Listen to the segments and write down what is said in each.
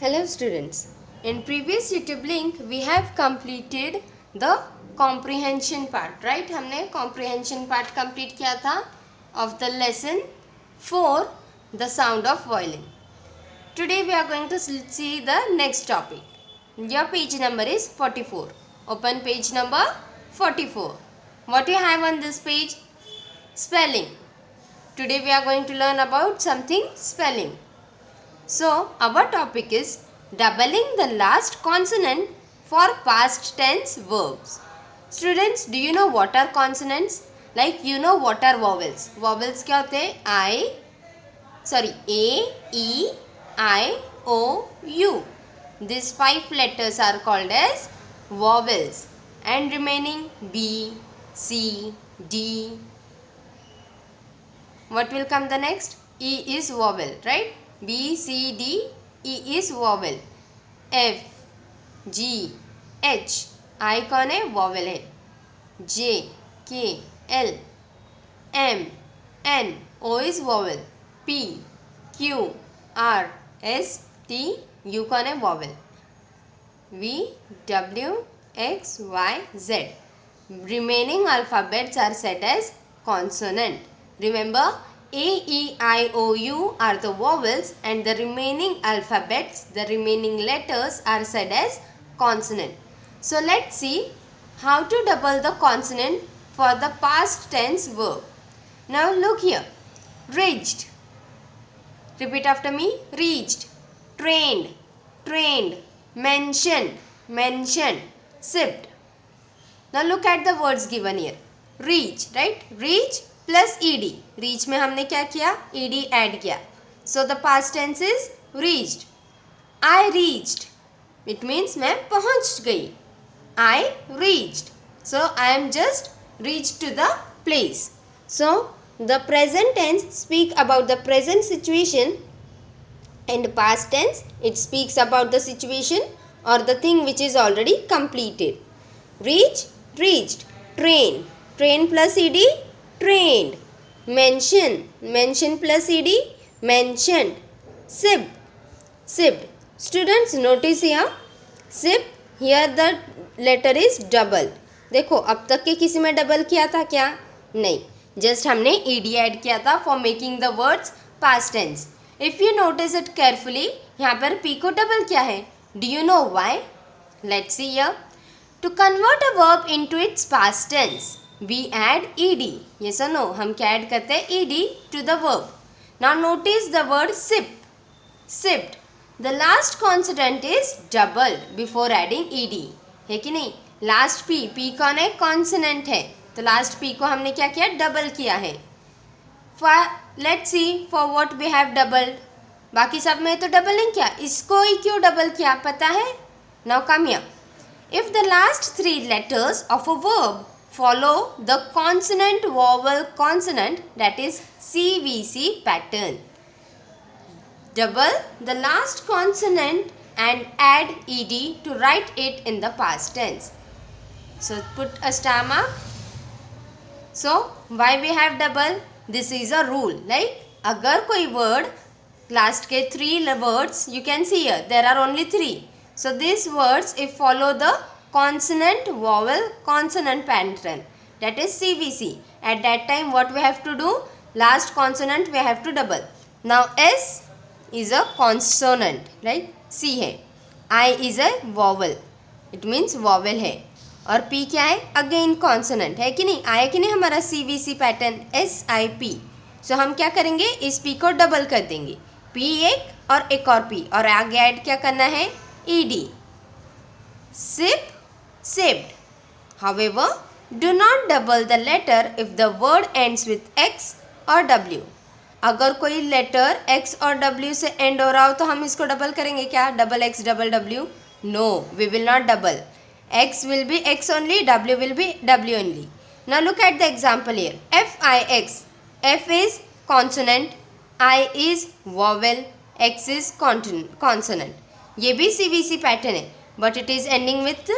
Hello students, in previous YouTube link we have completed the comprehension part, right? हमने comprehension part complete किया था of the lesson 4 the sound of violin. Today we are going to see the next topic. Your page number is 44. Open page number 44. What you have on this page? Spelling. Today we are going to learn about something spelling. So, our topic is doubling the last consonant for past tense verbs. Students, do you know what are consonants? Like you know what are vowels? Vowels क्या होते हैं? A, E, I, O, U. These 5 letters are called as vowels and remaining B, C, D. What will come the next? E is vowel, right? B, C, D, E is vowel. F, G, H, I कौन है? Vowel है. J, K, L, M, N, O is vowel. P, Q, R, S, T, U कौन है? Vowel. V, W, X, Y, Z. Remaining alphabets are said as consonant. Remember, A, E, I, O, U are the vowels and the remaining alphabets, the remaining letters are said as consonant. So let's see how to double the consonant for the past tense verb. Now look here. Reached. Repeat after me. Reached. Trained. Trained. Mentioned. Mentioned. Sipped. Now look at the words given here. Reach, right? Reach plus ed. Reach में हमने क्या किया? ed add किया. So the past tense is reached. I reached. It means मैं पहुंच गई. I reached. So I am just reached to the place. So the present tense speak about the present situation and past tense it speaks about the situation or the thing which is already completed. Reach, reached. Train, train plus ed, trained. Mention, mention plus ed, mentioned. Sip, sipped. Students notice here, sip, here the letter is double. देखो अब तक के किसी में double किया था क्या? नहीं, जस्ट हमने ed ऐड किया था for making the words past tense. If you notice it carefully, यहाँ पर p को डबल किया है. Do you know why? Let's see here. To convert a verb into its past tense, we add ed. Yes or no? हम क्या add करते हैं? ed to the verb. Now notice the word sip. Sipped. The last consonant is doubled before adding ed. है कि नहीं? Last p. p कौन है? Consonant है. तो last p को हमने क्या किया? डबल किया है. Let's see for what we have doubled. बाकी सब में तो डबल नहीं किया. इसको ही क्यों डबल किया? पता है? Now come here. If the last 3 letters of a verb follow the consonant vowel consonant, that is CVC pattern, double the last consonant and add ed to write it in the past tense. So put a star mark. So why we have double? This is a rule. Like अगर कोई word last के 3 words you can see here there are only 3. So these words if follow the consonant vowel consonant pattern, that is CVC, at that time what we have to do? Last consonant we have to double. Now S is a consonant, right? C है. I is a vowel, it means vowel है. और P क्या है? Again consonant है कि नहीं? आया कि नहीं हमारा CVC पैटर्न SIP. So हम क्या करेंगे? इस P को डबल कर देंगे. P एक और एक और P और आगे ऐड क्या करना है? ED. Sip, sipped. However, do not double the letter if the word ends with X or W. अगर कोई लेटर X और W से एंड हो रहा हो तो हम इसको डबल करेंगे क्या? Double X double W? No, we will not double. X will be X only, W will be W only. Now look at the example here. FIX. F is consonant, I is vowel, X is consonant. ये भी CVC pattern है, but it is ending with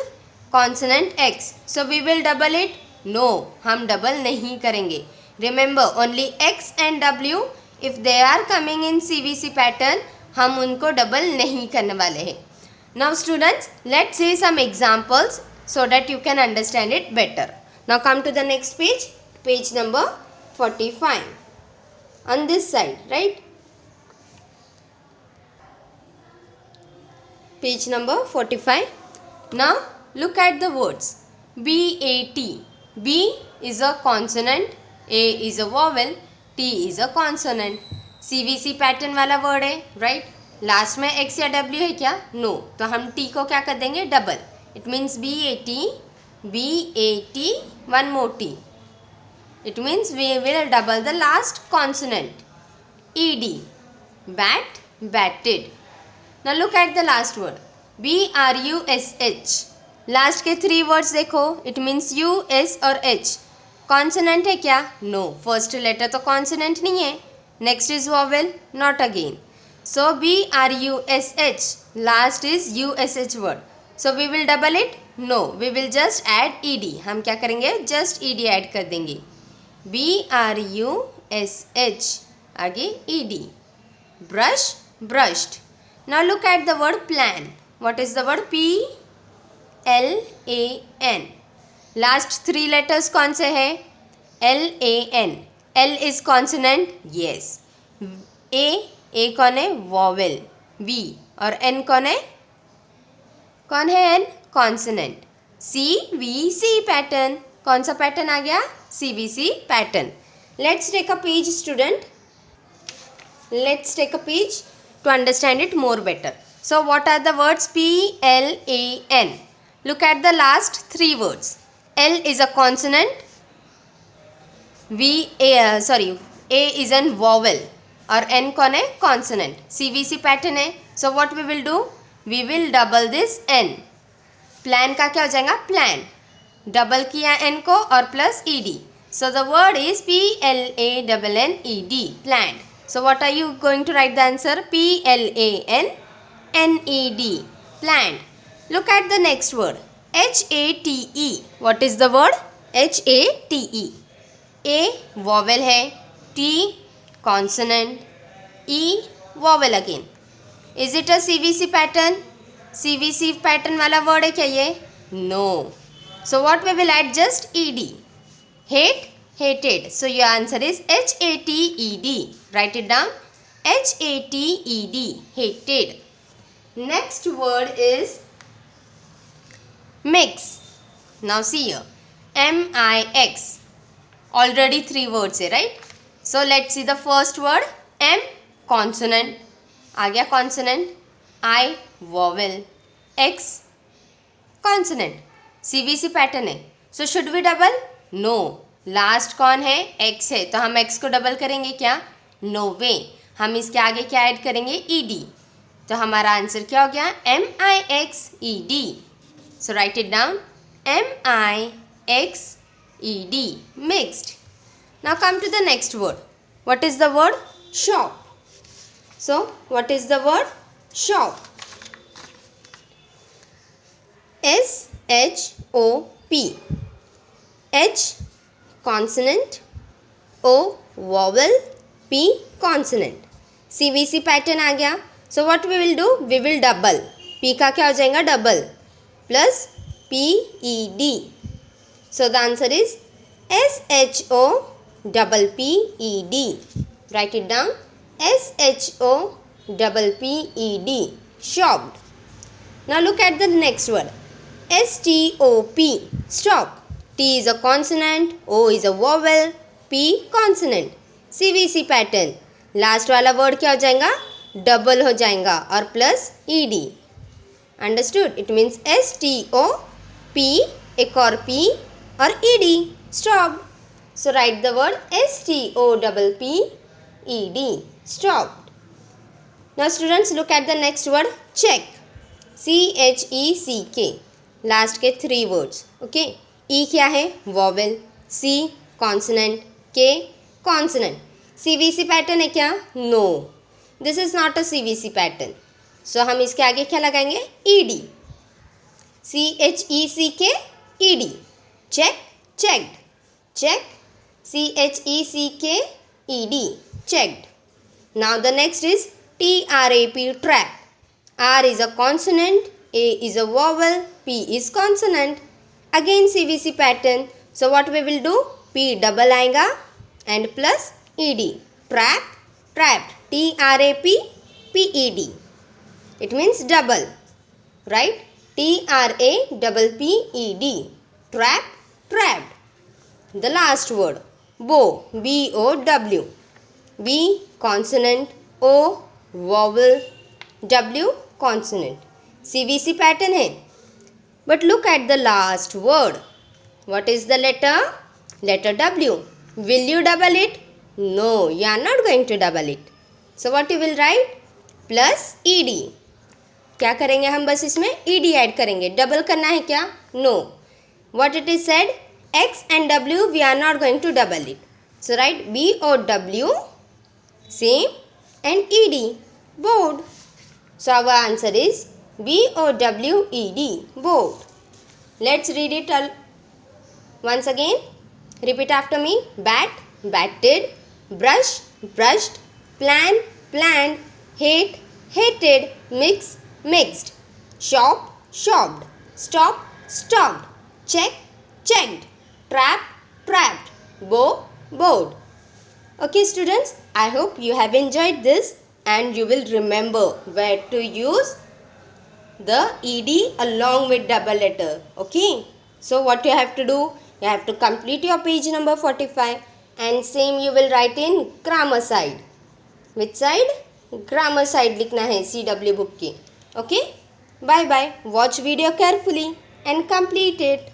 consonant X. So we will double it? No, हम double नहीं करेंगे. Remember only X and W if they are coming in CVC pattern हम उनको double नहीं करने वाले हैं. Now students, let's see some examples so that you can understand it better. Now come to the next page, page number 45. On this side, right? Page number 45. Now look at the words. BAT. B is a consonant, A is a vowel, T is a consonant. CVC pattern वाला word है, right? Last में X या W है क्या? No. तो हम T को क्या कर देंगे? Double. It means BAT, one more T. It means we will double the last consonant. ED. Bat, batted. Now look at the last word. BRUSH. Last के 3 वर्ड्स देखो. इट मीन्स U, S और H. Consonant है क्या? No. First letter तो consonant नहीं है. Next is vowel, not again. So BRUSH. Last is USH word. So we will double it? No. We will just add ED. हम क्या करेंगे? Just ED add कर देंगे. BRUSH. आगे ED. Brush, brushed. Now look at the word plan. What is the word? PLAN. Last 3 letters कौन से हैं? LAN. L is consonant. Yes. A कौन है? Vowel. V और N कौन है? कौन है N? Consonant. CVC pattern. कौन सा पैटर्न आ गया? CVC pattern. Let's take a page, student. Let's take a page to understand it more better. So what are the words? PLAN. Look at the last 3 words. L is a consonant. A is a vowel और N कौन है? Consonant. CVC pattern है. So what we will do? We will double this N. Plan का क्या हो जाएगा? Plan. Double किया N को और plus ED. So the word is PLANNED. Planned. So what are you going to write the answer? PLANNED. Planned. Look at the next word. HATE. What is the word? HATE. A vowel है, T consonant, E vowel again. Is it a CVC pattern? CVC pattern वाला word है क्या ये? No. So what we will add? Just ED. Hate, hated. So your answer is HATED. Write it down. HATED. Hated. Next word is mix. Now see here. MIX. Already 3 words है, right? So let's see the first word. M consonant. आ गया consonant. I vowel. X consonant. CVC pattern है. So should we double? No. Last कौन है? X है. तो हम X को double करेंगे क्या? No way. हम इसके आगे क्या ऐड करेंगे? ED. तो हमारा आंसर क्या हो गया? MIXED. So write it down. MIXED. Mixed. Now come to the next word. What is the word? Shop. So what is the word? Shop. SHOP. H consonant, O vowel, P consonant. CVC pattern आ गया. So what we will do? We will double. P का क्या हो जाएगा? Double plus PED. So the answer is SHOPPED. Write it down. SHOPPED. Shopped. Now look at the next word. STOP. Stop. T is a consonant, O is a vowel, P consonant. CVC pattern. Last वाला word क्या हो जाएगा? Double हो जाएगा और plus ED. Understood? It means STOP, एक और P और ED. Stop. So write the word STOPPED. Stopped. Now students, look at the next word. Check. CHECK. Last के 3 वर्ड्स. ओके. E क्या है? Vowel. C consonant. K consonant. CVC pattern है क्या? No. This is not a CVC pattern. So हम इसके आगे क्या लगाएंगे? ED. CHECK ED. Check, checked. Check. CHECK ED. Checked. Now the next is T T-R-A-P, trap. R is a consonant, A is a vowel, P is consonant. Again CVC pattern. So what we will do? P double आएगा and plus ED. Trap, trapped. T-R-A-P-P-E-D. It means double. Right? T-R-A-P-P-E-D. Trap, trapped. The last word. Bow. B-O-W. B consonant, O vowel, W consonant. CVC pattern है. But look at the last word. What is the letter? Letter W. Will you double it? No, you are not going to double it. So what you will write? Plus ED. क्या करेंगे हम बस इसमें ED add करेंगे. Double करना है क्या? No. What it is said? X and W we are not going to double it. So write B-O-W, same, and ED, board. So our answer is B-O-W-E-D, board. Let's read it all once again. Repeat after me. Bat, batted. Brush, brushed. Plan, planned. Hate, hated. Mix, mixed. Shop, shopped. Stop, stopped. Check, checked. Trap, trapped. Bow, bowed. Okay students, I hope you have enjoyed this and you will remember where to use the ED along with double letter. Okay. So what you have to do? You have to complete your page number 45 and same you will write in grammar side. Which side? Grammar side लिखना है CW book की. Okay. Bye bye. Watch video carefully and complete it.